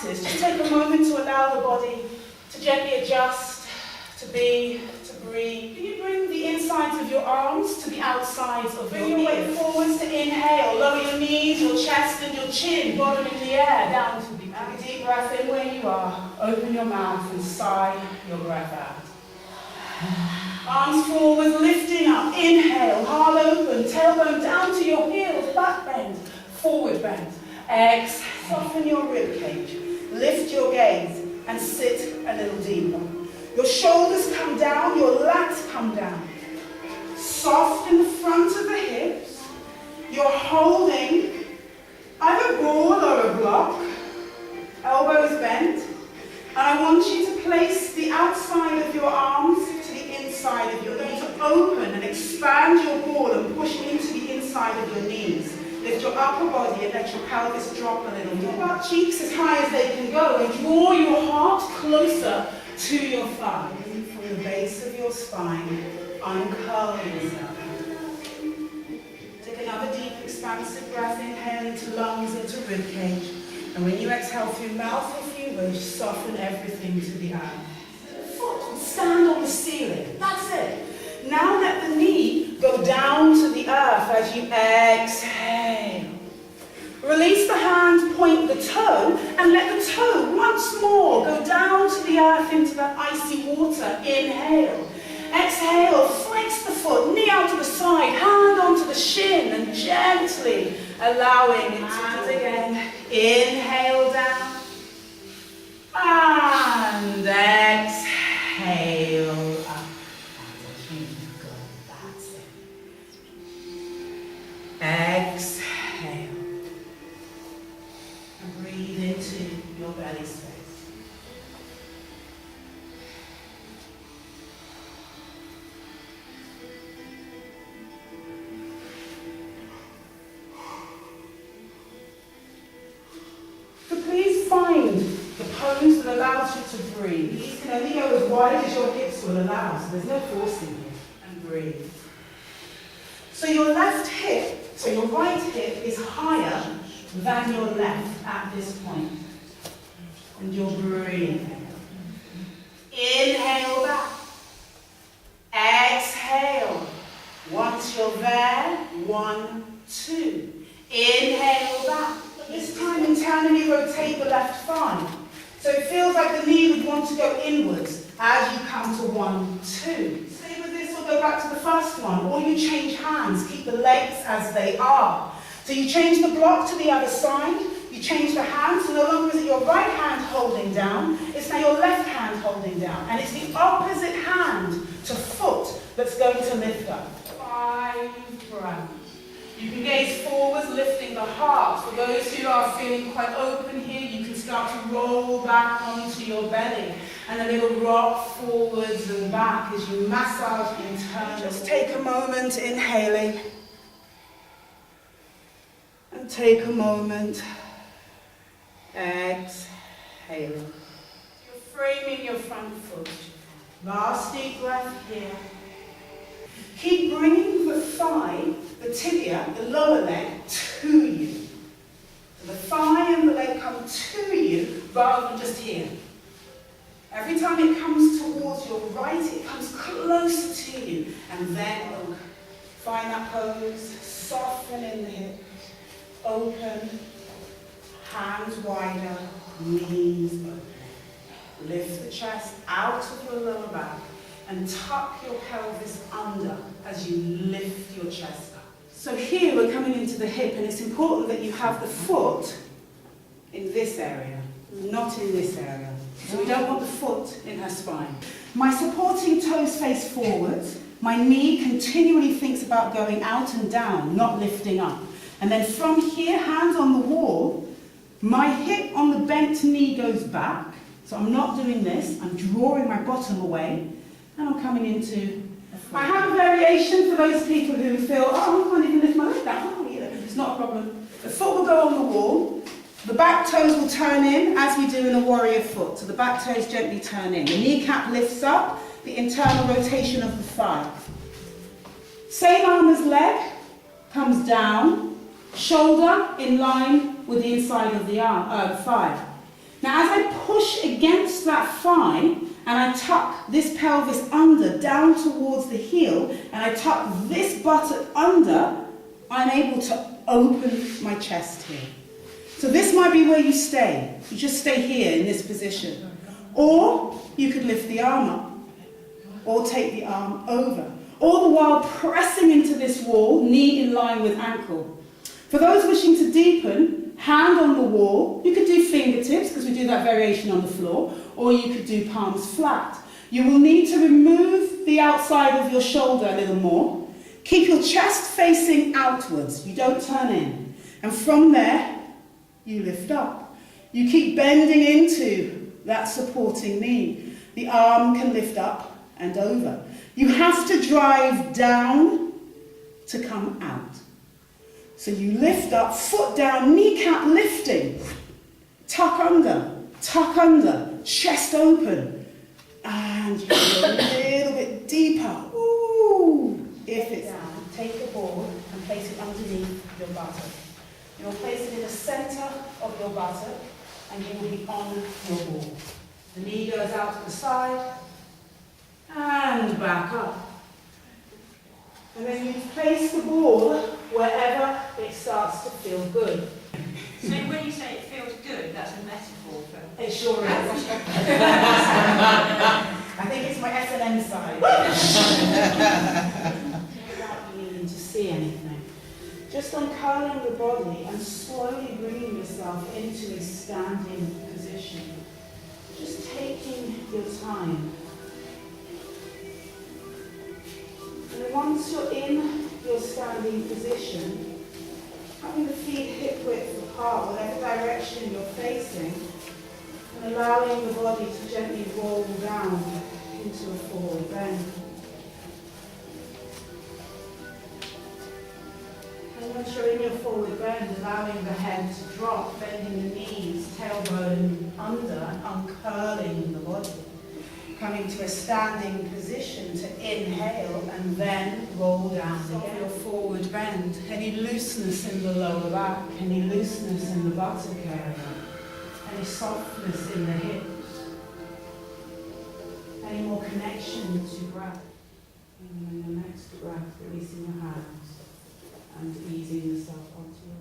practice, just take a moment to allow the body to gently adjust, to be, to breathe. Can you bring the insides of your arms to the outsides of your ears? Bring your weight forwards to inhale. Lower your knees, your chest and your chin, bottom in the air, down to the earth. Take a deep breath in where you are. Open your mouth and sigh your breath out. Arms forward, lifting up. Inhale, heart open, tailbone down to your heels, back bend, forward bend. Exhale, soften your rib cage. Lift your gaze and sit a little deeper. Your shoulders come down, your lats come down. Soft in the front of the hips. You're holding either a ball or a block. Elbows bent. And I want you to place the outside of your arms to the inside of your knees. Open and expand your ball and push into the inside of your knees. Lift your upper body and let your pelvis drop a little. Your butt cheeks as high as they can go and draw your heart closer to your thigh. From the base of your spine, uncurl yourself. Take another deep, expansive breath. Inhale into lungs, into rib cage. And when you exhale through mouth or through your nose, soften everything to the earth. The foot will stand on the ceiling. That's it. Now let the knee go down to the earth as you exhale. Release the hand, point the toe, and let the toe once more go down to the earth into that icy water. Inhale. Exhale, flex the foot, knee out to the side, hand onto the shin, and gently allowing it to do it again. Inhale down. And exhale up. That's it. Exhale. And breathe into your belly space. So please find the pose that allows you to breathe. These can only go as wide as your hips will allow, so there's no forcing here. And breathe. So your left hip, so your right hip is higher than your left at this point. And you're breathing. Inhale back. Exhale. Once you're there, 1, 2. Inhale back. This time internally rotate the left thigh. So it feels like the knee would want to go inwards as you come to 1, 2. Stay with this or go back to the first one. Or you change hands. Keep the legs as they are. So you change the block to the other side. You change the hand. So no longer is it your right hand holding down. It's now your left hand holding down. And it's the opposite hand to foot that's going to lift up. 5 breaths. You can gaze forwards, lifting the heart. For those who are feeling quite open here, you can start to roll back onto your belly. And a little rock forwards and back as you massage internally. Just take a moment inhaling. And take a moment exhaling. You're framing your front foot. Last deep breath here. Keep bringing the thigh, the tibia, the lower leg, to you. So the thigh and the leg come to you rather than just here. Every time it comes towards your right, it comes closer to you. And then look. Find that pose. Soften in the hips. Open. Hands wider. Knees open. Lift the chest out of your lower back. And tuck your pelvis under as you lift your chest up. So here we're coming into the hip, and it's important that you have the foot in this area, not in this area. So we don't want the foot in her spine. My supporting toes face forwards. My knee continually thinks about going out and down, not lifting up. And then from here, hands on the wall, my hip on the bent knee goes back. So I'm not doing this. I'm drawing my bottom away. And I'm coming into a foot. I have a variation for those people who feel, oh, I can't even lift my leg down. Oh, yeah, it's not a problem. The foot will go on the wall. The back toes will turn in as we do in a warrior foot. So the back toes gently turn in. The kneecap lifts up, the internal rotation of the thigh. Same arm as leg, comes down, shoulder in line with the inside of the arm, thigh. Now as I push against that thigh and I tuck this pelvis under down towards the heel and I tuck this buttock under, I'm able to open my chest here. So this might be where you stay. You just stay here in this position. Or you could lift the arm up or take the arm over. All the while pressing into this wall, knee in line with ankle. For those wishing to deepen, hand on the wall. You could do fingertips, because we do that variation on the floor, or you could do palms flat. You will need to remove the outside of your shoulder a little more. Keep your chest facing outwards. You don't turn in. And from there, you lift up. You keep bending into that supporting knee. The arm can lift up and over. You have to drive down to come out. So you lift up, foot down, kneecap lifting. Tuck under, chest open. And you go a little bit deeper. Ooh, if it's down, take the ball and place it underneath your buttock. You'll place it in the centre of your buttock and you will be on your ball. The knee goes out to the side and back up. And then you place the ball wherever it starts to feel good. So when you say it feels good, that's a metaphor for... It sure is. I think it's my S&M side. Without needing to see anything. Just uncurling the body and slowly bringing yourself into a standing position. Just taking your time. And once you're in your standing position, having the feet hip width apart, whatever direction you're facing, and allowing the body to gently roll down into a forward bend. And once you're in your forward bend, allowing the head to drop, bending the knees, tailbone under, and uncurling the body. Coming to a standing position to inhale and then roll down again. Your forward bend. Any looseness in the lower back, any looseness in the buttock area, any softness in the hips, any more connection to breath. And then the next breath, releasing your hands and easing yourself onto your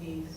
peace.